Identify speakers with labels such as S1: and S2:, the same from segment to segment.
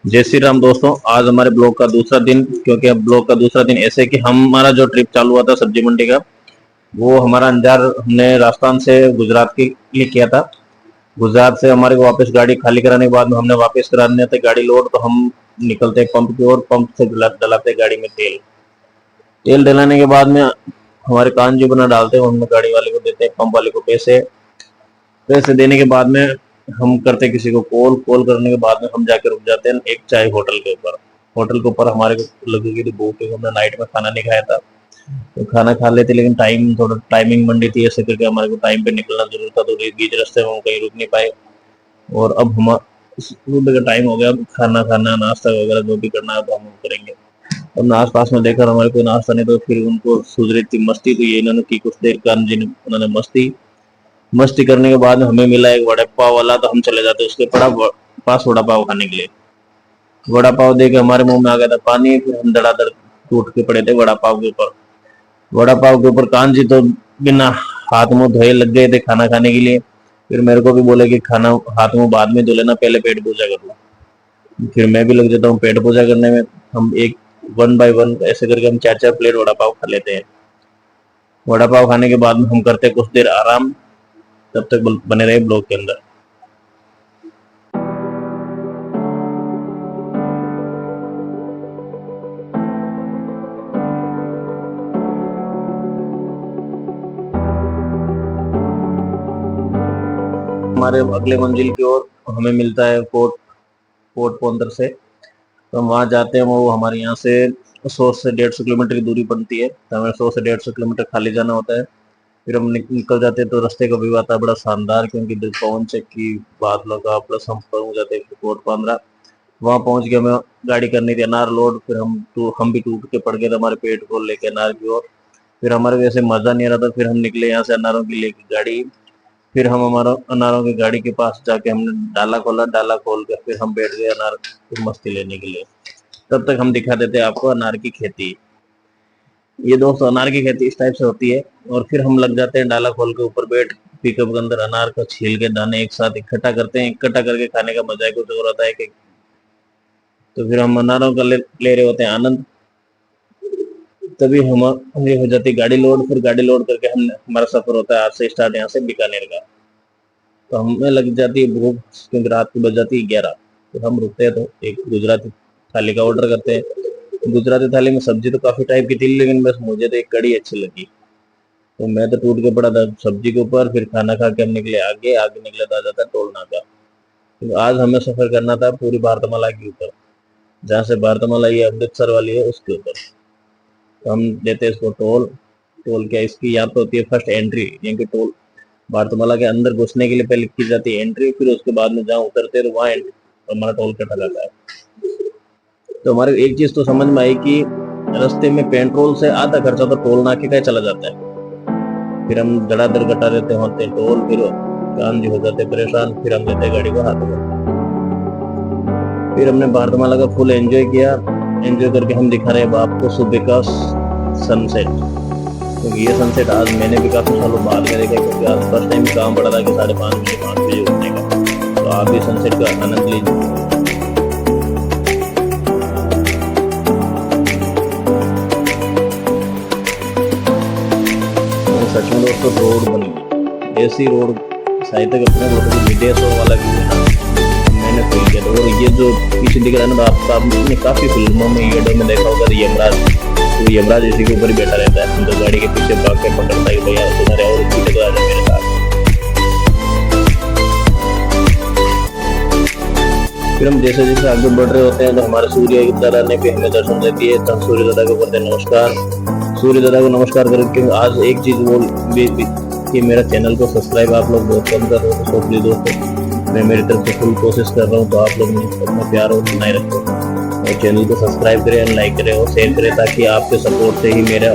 S1: जय श्री राम दोस्तों। आज हमारे ब्लॉग का दूसरा दिन, क्योंकि अब ब्लॉग का दूसरा दिन ऐसे कि हमारा जो ट्रिप चालू हुआ था सब्जी मंडी का, वो हमारा अंजार हमने राजस्थान से गुजरात के लिए किया था। गुजरात से हमारे को वापस गाड़ी खाली कराने के बाद में हमने वापस कराने थे गाड़ी लोड, तो हम निकलते पंप की ओर। पंप से डलाते गाड़ी में तेल। तेल डलाने के बाद में हमारे कान जो बना डालते हैं, उनमें गाड़ी वाले को देते हैं, पंप वाले को पैसे। पैसे देने के बाद में हम करते किसी को कॉल। कॉल करने के बाद में हम जाके रुक जाते हैं एक चाय होटल के ऊपर। होटल के ऊपर हमारे को लगेगी थी भूख, क्योंकि हमने नाइट में खाना नहीं खाया था। तो खाना खा लेते, लेकिन टाइम थोड़ा टाइमिंग मंडी थी, ऐसे करके हमारे को टाइम पे निकलना जरूर था। तो बीच रास्ते में हम कहीं रुक नहीं पाए। और अब हम सुबह का टाइम हो गया, अब खाना खाना नाश्ता वगैरह जो भी करना है तो हम करेंगे। अब आस पास में देखा हमारे को नाश्ता नहीं, तो फिर उनको सूझ रही थी मस्ती, तो ये इन्होंने की कुछ देर कान जी उन्होंने मस्ती मस्ती करने के बाद हमें मिला एक वड़ा पाव वाला, तो हम चले जाते उसके पास वड़ा पाव खाने के लिए। वड़ा पाव देके हमारे मुंह में आ गया था पानी, फिर हम धड़ाधड़ टूट के पड़े थे वड़ा पाव के ऊपर। वड़ा पाव के ऊपर कान जी तो बिना हाथ मुंह धोए लग गए थे खाना खाने के लिए। फिर मेरे को भी बोले कि खाना हाथ मुंह बाद में धो लेना, पहले पेट पूजा कर लो। फिर मैं भी लग जाता हूँ पेट पूजा करने में। हम एक 1 बाय 1 ऐसे करके हम 4 प्लेट वड़ा पाव खा लेते हैं। वड़ा पाव खाने के बाद में हम करते कुछ देर आराम। तब तक बने रहे ब्लॉग के अंदर। हमारे अगले मंजिल की ओर हमें मिलता है फोर्ट पोंदर से। तो हम वहाँ जाते हैं। वो हमारे यहाँ से 100 से 150 किलोमीटर की दूरी बनती है, तो हमें 100 से 150 किलोमीटर खाली जाना होता है। फिर हम निकल जाते हैं। तो रास्ते का व्यू आता है बड़ा शानदार, क्योंकि पवन चक्की बादलों का, प्लस हम पहुंच जाते हैं कोट 15। वहां पहुंच के हमें गाड़ी करनी थी अनार लोड। फिर हम भी टूट के पड़ गए थे हमारे पेट को लेके अनार की ओर। फिर हमारे वैसे मजा नहीं आ रहा था। फिर हम निकले यहाँ से अनारों की लेके गाड़ी। फिर हम हमारा अनारों की गाड़ी के पास जाके हमने डाला खोला। डाला खोल के फिर हम बैठ गए अनार की मस्ती लेने के लिए। तब तक हम दिखा देते आपको अनार की खेती। ये दोस्तों अनार की खेती इस टाइप से होती है। और फिर हम लग जाते हैं डाला खोल के ऊपर बैठ, पिकअप के अंदर अनार का छील के दाने एक साथ इकट्ठा करते हैं। इकट्ठा करके खाने का मजा है कुछ और होता है कि। तो फिर हम अनारों का ले रहे होते हैं आनंद। तभी हमारी हो जाती गाड़ी लोड। फिर गाड़ी लोड करके हम हमारा सफर होता है आज से स्टार्ट यहाँ से बीकानेर का। तो हमें लग जाती है भूख, क्योंकि रात की बज जाती है 11। तो हम रुकते हैं, तो एक गुजराती थाली का ऑर्डर करते हैं। गुजराती थाली में सब्जी तो काफी टाइप की थी, लेकिन बस मुझे तो एक कड़ी अच्छी लगी। तो मैं तो टूट के पड़ा था सब्जी के ऊपर। फिर खाना खा के हम निकले आगे। आगे निकले तो आ जाता है टोल नाका। तो आज हमें सफर करना था पूरी भारतमाला के ऊपर, जहाँ से भारतमाला ये अमृतसर वाली है उसके ऊपर। तो हम देते हैं इसको टोल। टोल क्या, इसकी याद तो होती है फर्स्ट एंट्री, यानी कि टोल भारतमाला के अंदर घुसने के लिए पहले की जाती है एंट्री। फिर उसके बाद में जहाँ उतरते हैं तो वहाँ हमारा टोल कटा जाता है। तो हमारे एक चीज तो समझ में आई कि रास्ते में पेट्रोल से आधा खर्चा तो टोल नाके का चला जाता है। फिर हम धड़ाधड़ कटा देते होते हैं टोल। फिर कान जी हो जाते परेशान। फिर हम देते गाड़ी को हाथ में। फिर हमने भारतमाला का फुल एंजॉय किया। एंजॉय करके हम दिखा रहे हैं आपको सुबह का सनसेट। क्योंकि ये सनसेट आज मैंने भी काफी सालों बाद में देखा, क्योंकि आज फर्स्ट टाइम काम पड़ा था कि 5:30 बजे उठने का। तो आप भी सनसेट का आनंद लीजिए। सच में दोस्तों रोड बनी, ऐसी रोड शायद तक अपने विदेशों वाला भी है ना, मैंने फील किया। और ये जो पीछे दिख रहा है ना, आपने काफी फिल्मों में वीडियो में देखा होगा यमराज। तो यमराज इसी के ऊपर ही बैठा रहता है, तो गाड़ी के पीछे भाग के पकड़ता है भैया तुम्हारे और पीछे को आ जाए मेरे साथ। फिर हम जैसे जैसे आगे बढ़ रहे होते हैं तो हमारे सूर्य दादा ने भी हमें दर्शन देती है। तो सूर्य दादा को करते नमस्कार। सूर्य दादा को नमस्कार करके आज एक चीज बोल कि मेरा चैनल को सब्सक्राइब आप लोग बहुत कम कर रहे हो। तो प्लीज दोस्तों, मैं मेरी तरफ से फुल कोशिश कर रहा हूँ, तो आप लोग अपना प्यार और बनाए रखो और चैनल को सब्सक्राइब करें, लाइक करें और शेयर करें, ताकि आपके सपोर्ट से ही मेरा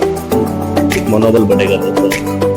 S1: मनोबल बढ़ेगा दोस्तों।